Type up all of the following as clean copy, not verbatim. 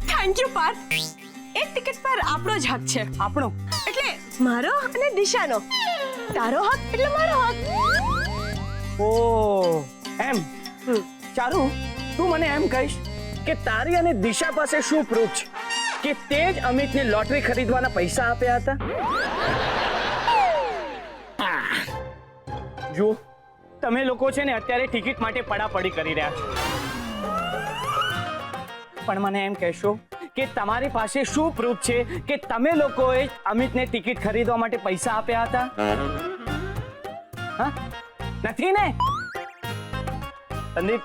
Thank you Parth. એક ticket પર આપણો જ હક છે. આપણો એટલે મારો અને દિશાનો. તારો હક એટલે મારો હક. ઓ એમ ચારુ, તું મને એમ કહીશ કે તારી અને દિશા પાસે શું પ્રૂફ છે કે તે જ અમિતને લોટરી ખરીદવાના પૈસા આપ્યા હતા? જો તમે લોકો છે ને અત્યારે ટિકિટ માટે પડાપડી કરી રહ્યા છો, પણ મને એમ કહેશો કે તમારી પાસે શું પ્રૂફ છે કે તમે લોકોએ અમિતને ટિકિટ ખરીદવા માટે પૈસા આપ્યા હતા? હા, નથી ને? સંદીપ,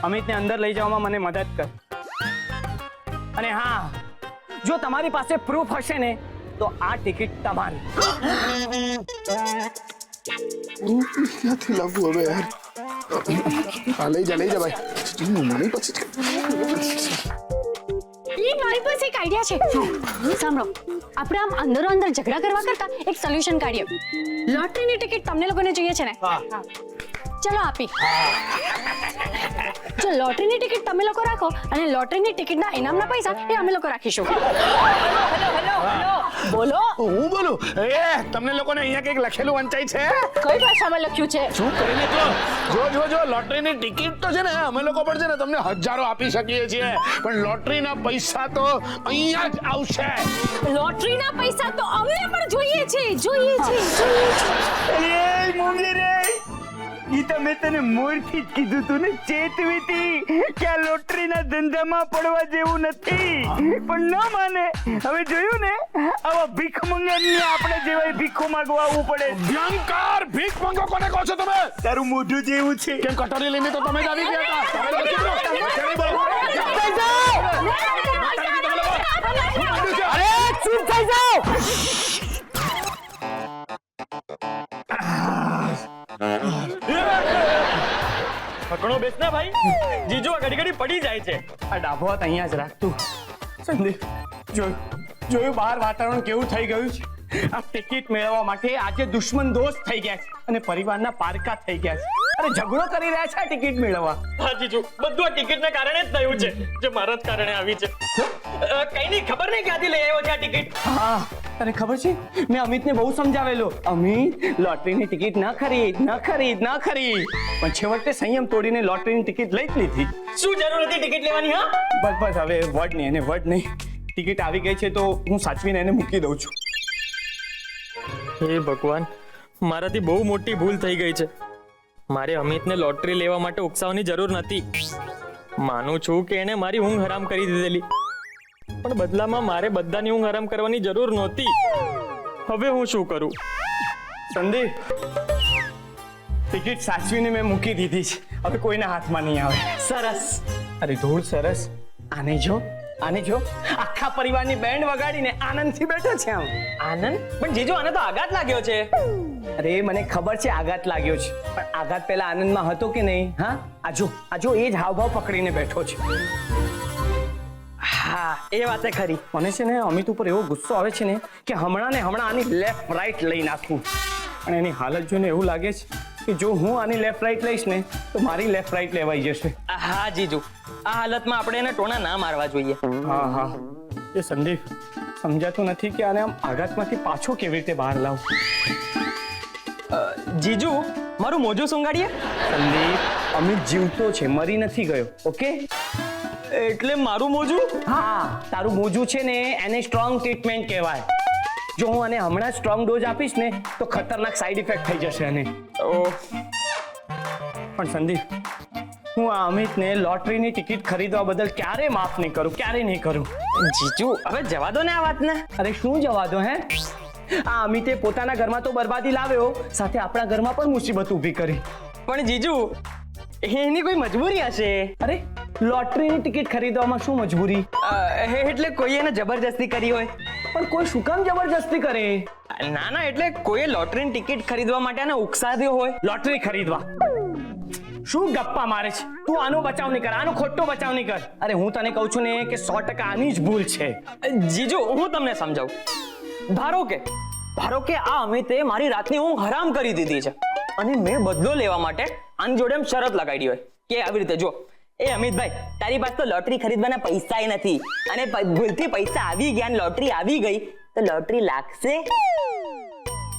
અમિતને અંદર લઈ જવામાં મને મદદ કર. અને હા, જો તમારી પાસે પ્રૂફ હશે ને તો આ ટિકિટ તમારી. ક્યાંથી લાવવું હવે યાર? હા, લઈ જા ભાઈ. મને પછી મારી પાસે એક આઈડિયા છે. સાંભળો, આપણે આમ અંદરો અંદર ઝઘડા કરવા કરતા એક સોલ્યુશન કાઢીએ. લોટરીની ટિકિટ તમને લોકોને જોઈએ છે ને? ચલો આપી. જો લોટરીની ટિકિટ તમે લોકો રાખો અને લોટરીની ટિકિટના ઇનામના પૈસા એ અમે લોકો રાખીશું. બોલો. હું બોલું? તમને લોકોને અહીંયા કંઈક લખેલું વંચાય છે? કઈ ભાષામાં લખ્યું છે? શું કરીને જો લોટરીની ટિકિટ તો છે ને અમે લોકો પણ છે ને તમને હજારો આપી શકીએ છીએ, પણ લોટરીના પૈસા તો અહીંયા જ આવશે. લોટરીના પૈસા તો અમને પણ જોઈએ છે. એ મોંઘી રે, ઈ તો મેં તને મોરથી જ કીધું તું ને, ચેતવીતી કે આ લોટરીના ધંધામાં પડવા જેવું નથી, પણ ન માને. હવે જોયું ને, આવા ભીખ મંગાની આપણે જેવા ભીખો માંગવા આવવું પડે. ભયંકર ભીખ માંગો કોને કહો છો તમે? તારું મોઢું જેવું છે. કેમ કટોરી લઈને તો તમે જ આવી ગયા હતા? અરે ચૂપ થઈ જાઓ. પકડો બેસના ભાઈ, જીજો ઘડી ઘડી પડી જાય છે. આ ડાભો હાથ અહીંયા જ રાખતું. સંદીપ, જોયું બહાર વાતાવરણ કેવું થઈ ગયું છે? આ ટિકિટ મેળવવા માટે આજે દુશ્મન દોસ્ત થઈ ગયા છે અને પરિવારના પારકા થઈ ગયા છે. અરે ઝઘડો કરી રહ્યા છે આ ટિકિટ મેળવવા. હા જીજુ, બધું આ ટિકિટના કારણે જ થયું છે, જે મારા જ કારણે આવી છે. કઈ નહીં, ખબર નહીં ક્યાંથી લઈ આવ્યો છે આ ટિકિટ. હા, તને ખબર છે, મેં અમિતને બહુ સમજાવેલો, અમિત લોટરીની ટિકિટ ન ખરીદ. પણ છેવટે સંયમ તોડીને લોટરીની ટિકિટ લઈ જ લીધી. શું જરૂર હતી ટિકિટ લેવાની? હા બસ હવે વર્ડ નહીં. ટિકિટ આવી ગઈ છે તો હું સાચવીને એને મૂકી દઉં છું. હે ભગવાન, મારાથી બહુ મોટી ભૂલ થઈ ગઈ છે. મારે અમિતને લોટરી લેવા માટે ઉકસાવવાની જરૂર નથી. માનું છું કે એને મારી ઊંઘ હરામ કરી દીધેલી, પણ બદલામાં મારે બધાની ઊંઘ હરામ કરવાની જરૂર નહોતી. હવે હું શું કરું? સંદીપ, ટિકિટ સાચવીને મેં મૂકી દીધી છે, હવે કોઈના હાથમાં નહીં આવે. સરસ. અરે ધૂળ સરસ. આને જો આખા પરિવારની બેન્ડ વગાડીને આનંદથી બેઠા છે. આનંદ? પણ જીજુ, આને તો આઘાત લાગ્યો છે. અરે મને ખબર છે આઘાત લાગ્યો છે, પણ આઘાત પેલા આનંદમાં હતો કે નહીં? હા, આજો એ જ હાવભાવ પકડીને બેઠો છે. હા, એ વાત ખરી. મને છે ને અમિત ઉપર એવો ગુસ્સો આવે છે ને કે હમણાં આની લેફ્ટ રાઈટ લઈ નાખું. અને એની હાલત જોઈને એવું લાગે છે કે જો હું આની લેફ્ટ રાઈટ લઈશ ને તો મારી લેફ્ટ રાઈટ લેવાઈ જશે. હા જીજુ, આ હાલતમાં આપણે એને ટોણા ના મારવા જોઈએ. હા, એ સંદીપ સમજાતું નથી કે આને આમ આઘાતમાંથી પાછો કેવી રીતે બહાર લાવું. જીજુ, મારું મોજું સુંગાડીએ. સંદીપ, અમિત જીવતો છે, મરી નથી ગયો. ઓકે? એટલે મારું મોજું? હા, તારું મોજું છે ને એને સ્ટ્રોંગ ટ્રીટમેન્ટ કહેવાય. જો હું આને હમણાં સ્ટ્રોંગ ડોઝ આપીશ ને તો ખતરનાક સાઈડ ઇફેક્ટ થઈ જશે આને. પણ સંદીપ, હું આ અમિતને લોટરીની ટિકિટ ખરીદવા બદલ ક્યારે માફ નહીં કરું. જીજુ, હવે જવા દો ને આ વાતને. અરે શું જવા દો? હે, આ અમિતે પોતાના ઘરમાં તો બરબાદી લાવ્યો, સાથે આપણા ઘરમાં પણ મુસીબત ઊભી કરી. પણ જીજુ, એની કોઈ મજબૂરી હશે. અરે લોટરીની ટિકિટ ખરીદવામાં શું મજબૂરી? એટલે કોઈ એને જબરજસ્તી કરી હોય. પણ કોઈ શું કામ જબરજસ્તી કરે? ના, એટલે કોઈએ લોટરીની ટિકિટ ખરીદવા માટે એને ઉકસાવ્યો હોય. લોટરી ખરીદવા? શું ગપ્પા મારે છે તું? આનો બચાવ નહીં કર, આનો ખોટો બચાવ નહીં કર. અરે હું તને કહું છું ને કે 100% આની જ ભૂલ છે. જીજુ, હું તમને સમજાવું. ધારો કે આ અમિતે મારી રાતની ઊંઘ હરામ કરી દીધી છે, અને મેં બદલો લેવા માટે આની જોડે એમ શરત લગાડી હોય કે આવી રીતે જો એ અમિતભાઈ તારી પાસે તો લોટરી ખરીદવાના પૈસાય નથી અને ભૂલથી પૈસા આવી ગયા અને લોટરી આવી ગઈ તો લોટરી લાગશે.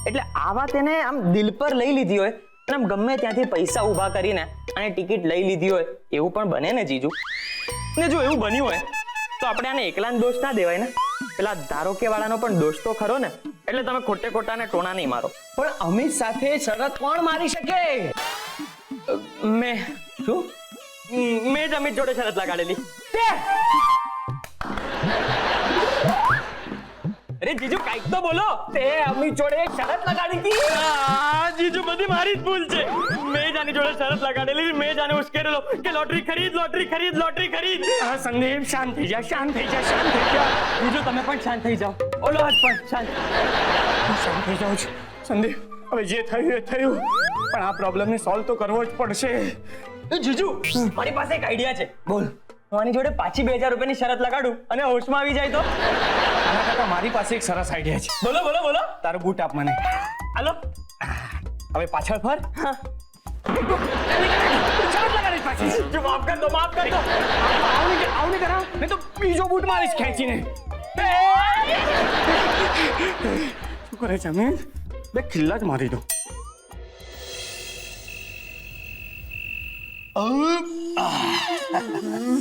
એટલે આ વાત એને આમ દિલ પર લઈ લીધી હોય અને આમ ગમે ત્યાંથી પૈસા ઊભા કરીને અને ટિકિટ લઈ લીધી હોય એવું પણ બને ને જીજુ. ને જો એવું બન્યું હોય તો આપણે આને એકલાનો દોષ ના દેવાય ને, પેલા ધારોકે વાળાનો પણ દોષ તો ખરો ને. એટલે તમે ખોટે ખોટા ને ટોણા નહીં મારો. પણ અમિત સાથે શરત કોણ મારી શકે? મેં જ અમિત જોડે શરત લગાડેલી. અરે જીજુ કાઈક તો બોલો. તે અમિત જોડે એક શરત લગાડી હતી. જીજુ બધી મારી જ ભૂલ છે. મેં જ આની જોડે શરત લગાડેલી, મેં જ આને ઉશ્કેરેલો કે લોટરી ખરીદ, લોટરી ખરીદ, લોટરી ખરીદ. સંદીપ શાંત થઈ જા, શાંત થઈ જા, શાંત થઈ જા. જીજુ તમે પણ શાંત થઈ જાઓ. ઓલો હાથ પણ શાંત. હું શાંત થઈ જાઉં છું. સંદીપ હવે જે થયું એ થયું, પણ આ પ્રોબ્લેમને સોલ્વ તો કરવો જ પડશે. જીજુ મારી પાસે એક આઈડિયા છે. બોલ. હું આની જોડે પાછી 2000 રૂપિયાની શરત લગાડું અને હોશમાં આવી જાય તો? આના કરતા મારી પાસે એક સરસ આઈડિયા છે. બોલો બોલો બોલો. તારું બૂટ આપ મને. હાલો. હવે પાછળ ફર. શરત લગાડી પાછી. જો માફ કર દો, માફ કર દો. આવને કરાવ, નહીં તો બીજો બૂટ મારીશ ખેંચીને. શું કરે છે અમિત? બે ખિલ્લા જ મારી દો.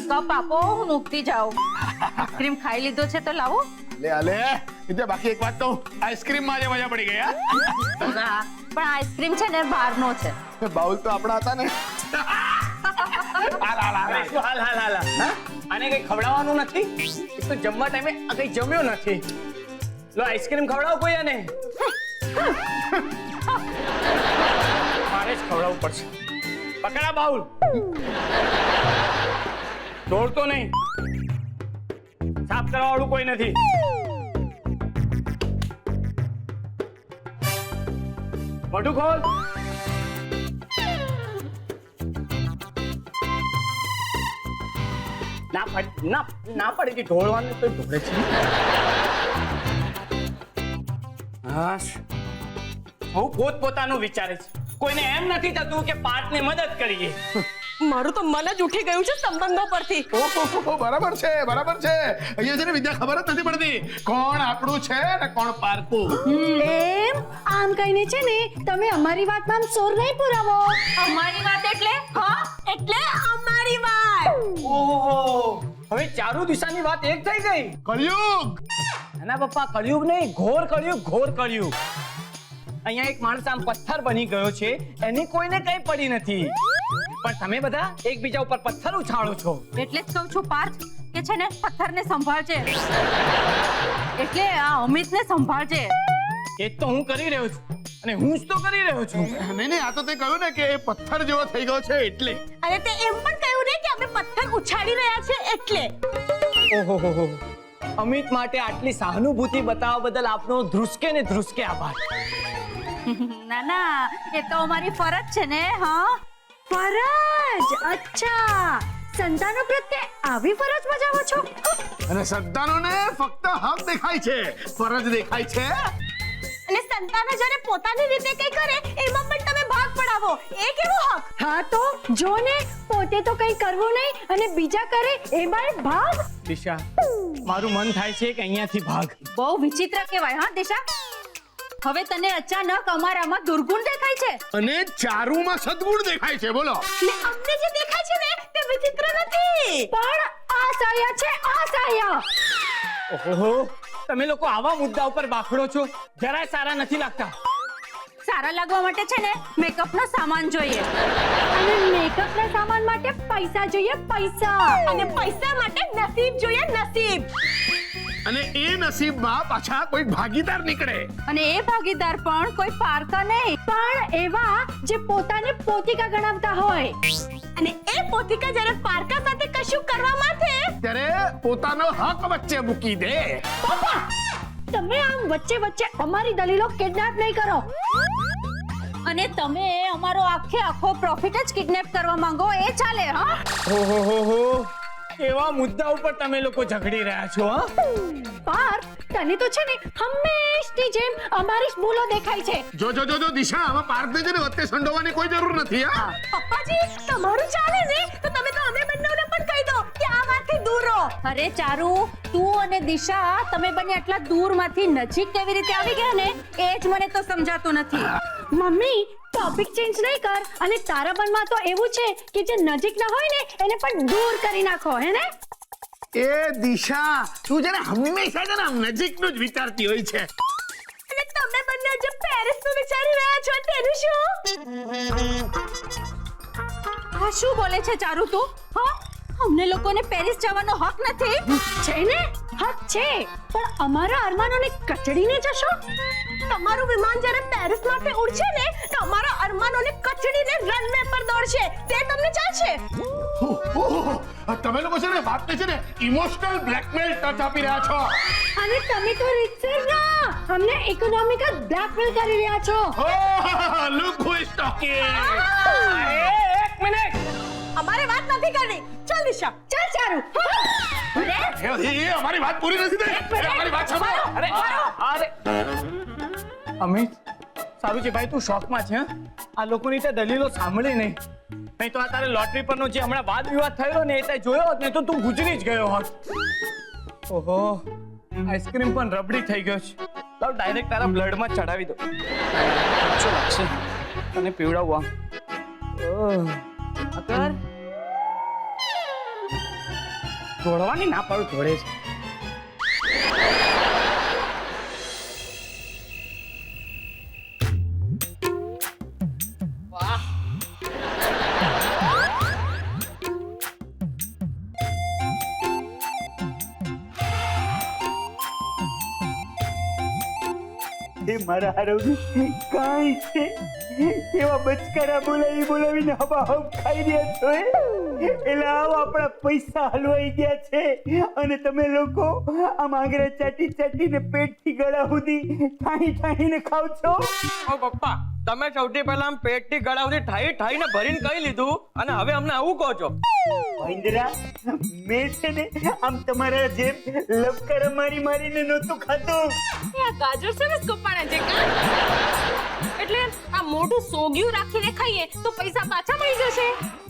કપ આપો, હું મૂકતી જાઉં. આઈસ્ક્રીમ ખાઈ લીધો છે તો લાવો. લે આલે એટલે બાકી એક વાત કહું, આઈસ્ક્રીમ માં મજા પડી ગઈ. ના, પણ આઈસ્ક્રીમ છે ને બહારનો છે. બાઉલ તો આપણા હતા ને. અરે શું હાલ હાલ હાલ હા? આને કઈ ખવડાવવાનું નથી? એક તો જમવા ટાઈમે આ કઈ જમ્યો નથી. લો આઈસ્ક્રીમ ખવડાવો કોઈ આને. મારે જ ખવડાવવું પડશે. પકડા બાઉલ. દોડતો નહીં. સાફ કરવા વાળું કોઈ નથી. મોઢું ખોલ. ના પડે કે ઢોળવાનું તો ઢોળે છે. હા હું પોતપોતાનું વિચારે છે. કોઈને એમ નથી થતું કે પાર્ટને મદદ કરીએ. મારું તો મન જ ઉઠી ગયું છે સંબંધો પરથી. ઓહો બરાબર છે, બરાબર છે. અહીંયા છે ને વિદ્યા ખબર જ નથી પડતી કોણ આપણું છે ને કોણ પારકું. એમ આમ કહીને છે ને તમે અમારી વાતમાં આમ સોર નહીં પુરાવો. અમારી વાત એટલે હા, એટલે અમારી વાત. ઓહો હવે ચારુ દિશાની વાત એક થઈ ગઈ. કળિયુગ. ના પપ્પા કળિયુગ નહીં, ઘોર કળિયુગ, ઘોર કળિયુગ. અહીંયા એક માણસ આમ પથ્થર બની ગયો છે, એની કોઈને કઈ પડી નથી, પણ તમે બધા એકબીજા ઉપર પથ્થર ઉછાળો છો. એટલે જ કહું છું પાર્થ કે છે ને પથ્થરને સંભાળજે. એટલે આ અમિતને સંભાળજે. એ તો હું કરી રહ્યો છું અને હું જ તો કરી રહ્યો છું. નહીં આ તો તે કહ્યું ને કે એ પથ્થર જેવો થઈ ગયો છે એટલે. અને તે એમ પણ કહ્યું ને કે અમે પથ્થર ઉછાળી રહ્યા છે એટલે. ઓહો અમિત માટે આટલી સહાનુભૂતિ બતાવવા બદલ આપનો ધ્રુસકે ને ધ્રુસકે આભાર. ના ના, એ તો અમારી ફરજ છે ને. હા ફરજ? અચ્છા, સંતાનો પ્રત્યે આવી ફરજ બજાવો છો? અને સંતાનોને ફક્ત હક દેખાય છે, ફરજ દેખાય છે. અને સંતાનો જ્યારે પોતાની રીતે કઈ કરે એમાં પણ તમે ભાગ પડાવો, એ કેવો હક? હા તો જો ને, પોતે તો કઈ કરવું નહીં અને બીજા કરે એમાં ભાગ. દિશા મારું મન થાય છે કે અહીંયાથી ભાગ. બહુ વિચિત્ર કહેવાય હા દિશા. હવે તને અચાનક અમારામાં દુર્ગુણ દેખાય છે અને ચારુમાં સદગુણ દેખાય છે. બોલો. ને અમને જે દેખાય છે ને તે વિચિત્ર નથી, પણ અસહ્ય છે, અસહ્ય. ઓહો તમે લોકો આવા મુદ્દા ઉપર બાખડો છો, જરાય સારા નથી લાગતા. સારા લાગવા માટે છે ને મેકઅપનો સામાન જોઈએ, અને મેકઅપના સામાન માટે પૈસા જોઈએ, પૈસા. અને પૈસા માટે નસીબ જોઈએ, નસીબ. અને એ નસીબમાં પાછા કોઈ ભાગીદાર નીકળે. અને એ ભાગીદાર પણ કોઈ પારકા નહીં, પણ એવા જે પોતાને પોતિકા ગણાવતા હોય. અને એ પોતિકા જ્યારે પારકા સાથે કશું કરવા માંગે ત્યારે પોતાનો હક વચ્ચે મૂકી દે. પપ્પા, તમે આમ વચ્ચે વચ્ચે અમારી દલીલો કિડનેપ નહીં કરો. અને તમે અમારો આખો પ્રોફિટ જ કિડનેપ કરવા માંગો એ ચાલે? હા ઓહો એવા મુદ્દા ઉપર તમે લોકો ઝઘડી રહ્યા છો હા? પાર્થ, તને તો છે ને હંમેશની જેમ અમારી જ ભૂલો દેખાય છે. જો જો જો જો દિશા, આમાં પાર્થને છે ને વચ્ચે સંડોવાની કોઈ જરૂર નથી હા. પપ્પાજી તમારું ચાલે ને તો તમે તો અમે બંનેને પણ કહી દો કે આ વાતથી દૂર રહો. અરે ચારુ, તું અને દિશા તમે બંને આટલા દૂરમાંથી નજીક કેવી રીતે આવી ગયા ને એ જ મને તો સમજાતું નથી. મમ્મી, ટોપિક ચેન્જ નહીં કર. અને તારા મનમાં તો એવું છે કે જે નજીક ના હોય ને એને પણ દૂર કરી નાખો, હે ને? એ દિશા, તું છે ને હંમેશા છે ને આમ નજીકનું જ વિચારતી હોય છે. અને તમે બંને જે પેરિસનું વિચારી રહ્યા છો તેનું શું? આ શું બોલે છે ચારુ તું? હા, અમને લોકોને પેરિસ જવાનો હક નથી. છે ને, હક છે, પણ અમારા અરમાનોને કચડીને જશો. તમારું વિમાન જ્યારે પેરિસ માટે ઉડશે ને તો અમારા અરમાનોને કચડીને રનવે પર દોડશે. તે તમને ચાલશે? ઓહો, તમે લોકો છે ને વાતને છે ને ઇમોશનલ બ્લેકમેલ ટચ આપી રહ્યા છો. અને તમે તો રીતસર ના અમને ઇકોનોમિકલ બ્લેકમેલ કરી રહ્યા છો. ઓહ, લુક હુ ઇઝ ટોકિંગ. એક મિનિટ, અમારે વાત નથી કરવી. ચાલ દિશા, ચાલ ચારુ. એ અમારી વાત પૂરી નથી થઈ. એ અમારી વાત સાંભળો. અરે અમિત, સારું છે ભાઈ તું શોખમાં છે હા? આ લોકોની તે દલીલો સાંભળી નહીં તો આ તારે લોટરી પરનો જે હમણાં વાદ વિવાદ થયો ને એ તે જોયો હોત ને તો તું ગુજરી જ ગયો હોત. ઓહો, આઈસ્ક્રીમ પણ રબડી થઈ ગયો છે. લાવ ડાયરેક્ટ તારા બ્લડમાં ચડાવી દો. શું લાગશે તને પીવડાવવા? અકર દોડવાની ના પાડું, દોડે છે. મારા હારવનું કાંઈ છે કેવા બચકારા બોલાવીને હવા હવ ખાઈ રહ્યા છો એટલે આવો આપણા પૈસા હલવાઈ ગયા છે અને તમે લોકો આમ આંગળે ચાટીને પેટથી ગળા સુધી ઠાઈને ખાવ છો. ઓ પપ્પા, તમે સૌથી પહેલા આમ પેટથી ગળા સુધી ઠાઈને ભરીને કહી લીધું અને હવે અમને આવું કહો છો? મહિન્દ્રા, મેં છે ને આમ તમારા જેમ લવકર મારીને નહોતું ખાતું. આ ગાજર સરસ કપાણા છે કા? એટલે આ મોઢું સોગ્યું રાખીને ખાઈએ તો પૈસા પાછા મળી જશે.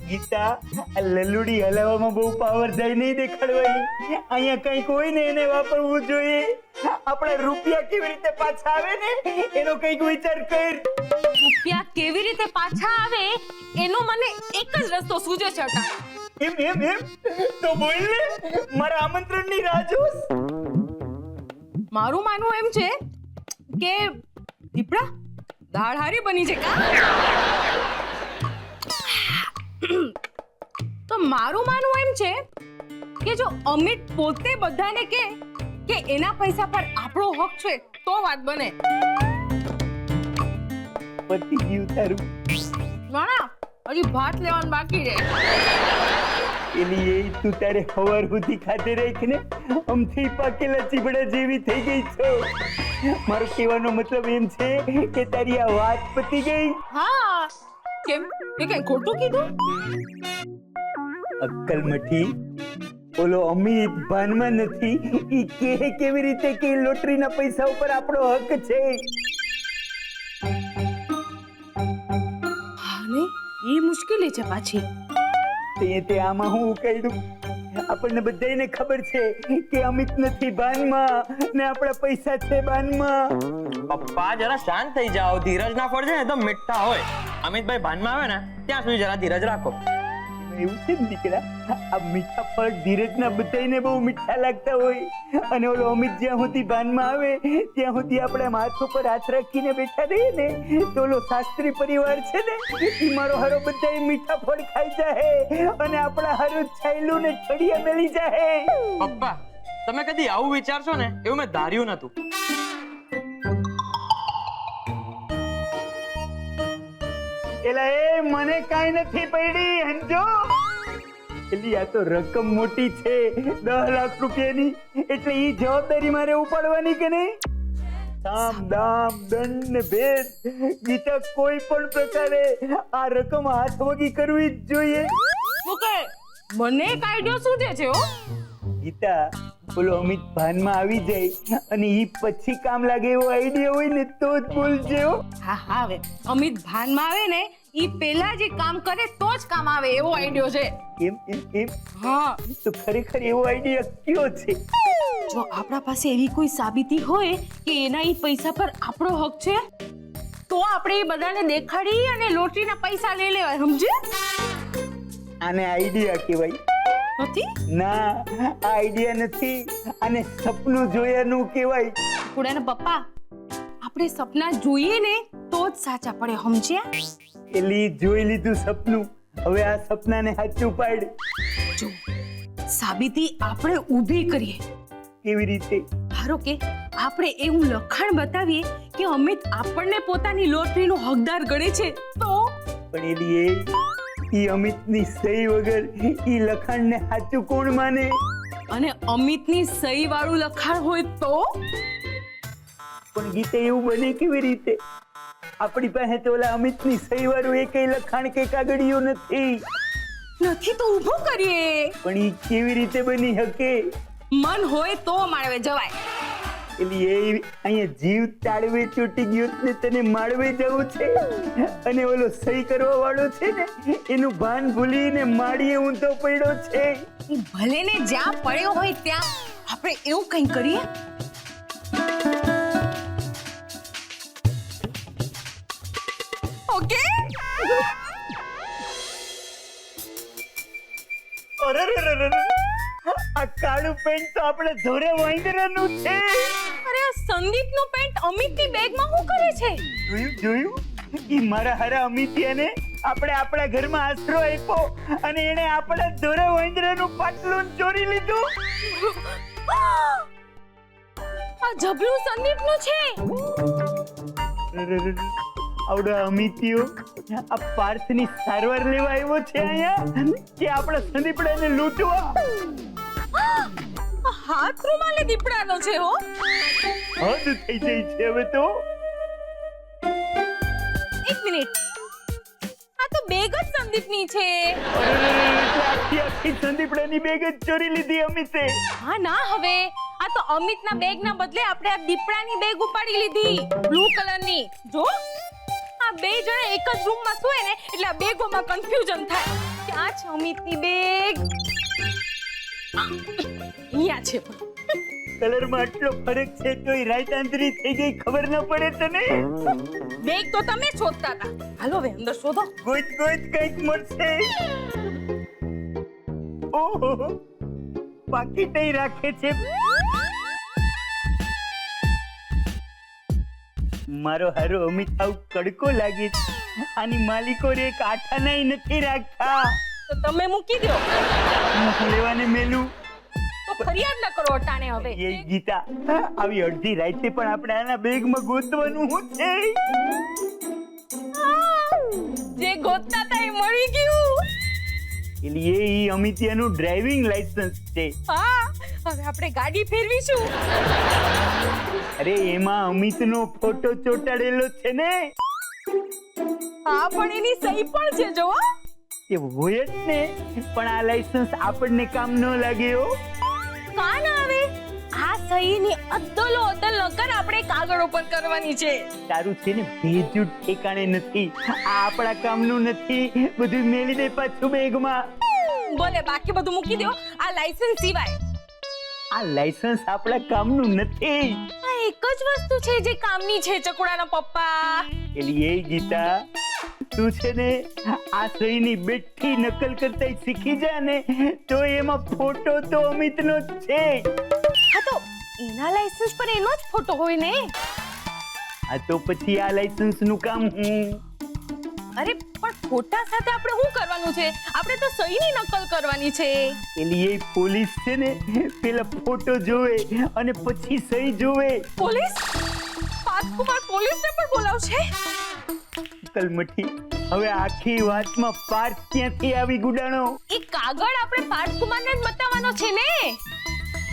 ગીતા, આ લલુડી હલાવવામાં બહુ પાવર જાય નહીં દેખાડવાની. અહીંયા કંઈક હોય ને એને વાપરવું જોઈએ. આપણા રૂપિયા કેવી રીતે પાછા આવે ને એનો કંઈક વિચાર કર. રૂપિયા કેવી રીતે પાછા આવે એનો મને એક જ રસ્તો સૂજે છે. એમ તો બોલ ને, મારા આમંત્રણની રાહ જોસ. મારું માનવું એમ છે કે દીપડા દાળ હારી બની છે કા? તો મારું માનવું એમ છે કે જો અમિત પોતે બધાને કહે કે એના પૈસા પર આપણો હક છે તો વાત બને. પતિ જીવ તારું. વાણા, હજી ભાત લેવાનું બાકી છે. એલી એ તું તારે હવાર સુધી ખાતે રાખીને અમથી પાકેલા ચીબડા જેવી થઈ ગઈ છો. મારો કહેવાનો મતલબ એમ છે કે તારી આ વાત પતી ગઈ. હા, કેમ એ કઈ ખોટું કીધું? અક્કલ મઠી, ઓલો અમિત ભાનમાં નથી. ઈ કે કેવી રીતે કે લોટરીના પૈસા ઉપર આપણો હક છે. અને એ મુશ્કેલી છે પાછી. તે આમાં હું ઉકેલું? આપણને બધાને ખબર છે કે અમિત નથી બાનમાં ને આપણા પૈસા છે બાનમાં. પપ્પા જરા શાંત થઈ જાઓ. ધીરજ ના ફળ છે ને એકદમ મીઠા હોય. અમિતભાઈ ભાનમાં આવે ને ત્યાં સુધી જરા ધીરજ રાખો. એવું છે ને દીકરા, આ મીઠા ફળ ધીરજના બધાને બહુ મીઠા લાગતા હોય અને ઓલો અમિત જ્યાં સુધી ભાનમાં આવે ત્યાં સુધી આપણે હાથ ઉપર હાથ રાખીને બેઠા રહીએ ને તો ઓલો શાસ્ત્રી પરિવાર છે ને ઈ મારો હારો બધાય મીઠા ફળ ખાઈ જાય અને આપણા હારું છાયલું ને ઠળિયા મેલી જાય. પપ્પા, તમે કદી આવું વિચારશો ને એવું મેં ધાર્યું નતું. એલા એ મને કાઈ નથી પડી હંજો. એલી આ તો રકમ મોટી છે, 10 લાખ રૂપિયાની, એટલે ઈ જવાબદારી મારે ઉપાડવાની કે નહીં? સામ દામ દંડ ને ભેદ ગીતા કોઈ પણ પ્રકારે આ રકમ હાથ વગી કરવી જ જોઈએ. મુકે મને એક આઈડિયા સૂઝે છે હો. ગીતા, બોલો અમિત ભાનમાં આવી જાય અને ઈ પછી કામ લાગે એવો આઈડિયા હોય ને તો જ બોલજે હો. હા હવે અમિત ભાનમાં આવે ને ઈ પહેલા જ કામ કરે તો જ કામ આવે એવો આઈડિયો છે. એમ હા, તો ખરેખર એવો આઈડિયા કયો છે? જો આપણા પાસે એવી કોઈ સાબિતી હોય કે એના ઈ પૈસા પર આપણો હક છે તો આપણે એ બધાને દેખાડી અને લોટરીના પૈસા લઈ લેવાય, સમજે? આને આઈડિયા કહેવાય નથી? ના, આ આઈડિયા નથી, આને સપનું જોયાનું કહેવાય. કુડાના પપ્પા, આપણે સપના જોઈએ ને તો જ સાચા પડે, સમજ્યા? એલી જોઈ લીધું સપનું, હવે આ સપનાને સાચું પાડ. જો સાબિતી આપણે ઊભી કરીએ. કેવી રીતે? ધારો કે આપણે એવું લખાણ બતાવીએ કે અમિત આપણને પોતાની લોટરીનો હકદાર ગણે છે તો પણ એલી ઈ અમિતની સહી વગર ઈ લખાણને સાચું કોણ માને? અને અમિતની સહી વાળું લખાણ હોય તો પણ ગીતે એવું બને કેવી રીતે? આપણી પાસે તો ઓલા અમિતની સહી વાળું એકેય લખાણ કે કાગળિયો નથી. નથી તો ઊભું કરીએ. પણ ઈ કેવી રીતે બની શકે? મન હોય તો માળવે જવાય. એલી એ અહીંયા જીવ તાળવે ચોટી ગયો ને તને માળવે જવું છે અને ઓલો સહી કરવા વાળો છે ને એનું ભાન ભૂલીને માળીએ ઊંધો પડ્યો છે. ઈ ભલે ને જ્યાં પડ્યો હોય ત્યાં આપણે એવું કંઈ કરીએ. ઓકે? આ કાળું પેન્ટ તો આપણે ધોરે વાંદરાનું છે. અરે આ સંદીપનું પેન્ટ અમિતની બેગમાં શું કરે છે? જોયું ઈ મારા હારા અમિતિયાને આપણે આપણા ઘરમાં આશરો આપ્યો અને એને આપણા ધોરે વાંદરાનું પાટલું ચોરી લીધું. આ જબલું સંદીપનું છે. આવડો અમિતિયો આ પાર્થની સારવાર લેવા આવ્યો છે અહીંયા કે આપણા સંદીપડાને લૂંટવા? આ હાથ રૂમાલે દીપડાનો છે હો. હદ થઈ જાય છે હવે તો. એક મિનિટ, આ તો બેગ જ સંદીપની છે. એટલે આખી સંદીપડાની બેગ જ ચોરી લીધી અમિતે. હા ના, હવે આ તો અમિતના બેગના બદલે આપણે આ દીપડાની બેગ ઉપાડી લીધી, બ્લુ કલરની. જો આ બે જણા એક જ રૂમમાં સુએ ને એટલે આ બેગોમાં કન્ફ્યુઝન થાય. ક્યાં છે અમિતની બેગ? અહીંયા છે. કલરમાં આટલો ફરક છે તોય રાઈટ આંતરી થઈ ગઈ, ખબર ન પડે તને? બેગ તો તમે શોધતા હતા, હાલો હવે અંદર શોધો. ગોત કંઈક મળશે. ઓહો, પાકીટ રાખે છે. મારો હારો અમિત આવું કડકો લાગે છે. આની માલિકો રે એક આઠાનાય નથી રાખતા. તો તમે મૂકી દો. હું લેવાને મેલું તો ફરિયાદ ન કરો અટાણે હવે. એ ગીતા, આવી અડધી રાતે પણ આપણે આના બેગમાં ગોતવાનું શું છે? જે ગોતતા હતા એ મળી ગયું. એટલે એ અમિતિયાનું ડ્રાઇવિંગ લાયસન્સ છે. હા, હવે આપણે ગાડી ફેરવીશું. અરે એમાં અમિતનો ફોટો ચોંટાડેલો છે ને. હા, પણ એની સહી પણ છે જો. એ હોય જ ને, પણ આ લાયસન્સ આપણને કામ ન લાગે હો. કાન આવે આ સહીની અદલો અદલ નકર આપણે કાગળ ઉપર કરવાની છે. તારું છે ને ભેજું ઠેકાણે નથી. આ આપણા કામનું નથી. બધું મેલી દે પાછું બેગમાં. બોલે બાકી બધું મૂકી દો. આ લાયસન્સ સિવાય આ લાયસન્સ આપણા કામનું નથી. આ એક જ વસ્તુ છે જે કામની છે ચકુડાના પપ્પા. એટલે એ ગીતા, તું છે ને આ સહીની બેઠી નકલ કરતા શીખી જા ને તો એમાં ફોટો તો અમિતનો જ છે. હા તો એના લાયસન્સ પર એનો જ ફોટો હોય ને. આ તો પછી આ લાયસન્સ નું કામ હું. અરે પણ ફોટા સાથે આપણે શું કરવાનું છે? આપણે તો સહીની નકલ કરવાની છે. એટલે એ પોલીસ છે ને પેલા ફોટો જોવે અને પછી સહી જોવે. પોલીસ? પાર્થકુમાર પોલીસને પણ બોલાવશે? કલમઠી, હવે આખી વાતમાં પાર્થ ક્યાંથી આવી ગુડાણો? એ કાગળ આપણે પાર્થકુમારને જ બતાવવાનો છે ને.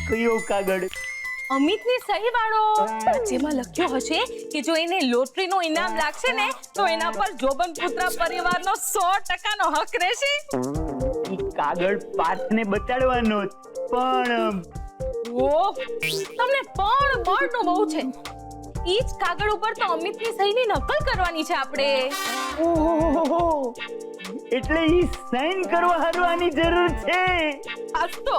કયો કાગળ? અમિતની સહી વાળો, જેમાં લખ્યો હશે કે જો એને લોટરીનું ઇનામ લાગશે ને તો એના પર જોબન પુત્ર પરિવારનો 100% હક રહેશે. ઈ કાગળ પાર્થને બતાડવાનો જ. પણ ઓહ, તમને પણ બળનો બહુ છે. ઈ જ કાગળ ઉપર તો અમિતની સહીની નકલ કરવાની છે આપણે. ઓહો, એટલે ઈ સાઈન કરવા હારું આની જરૂર છે. આજ તો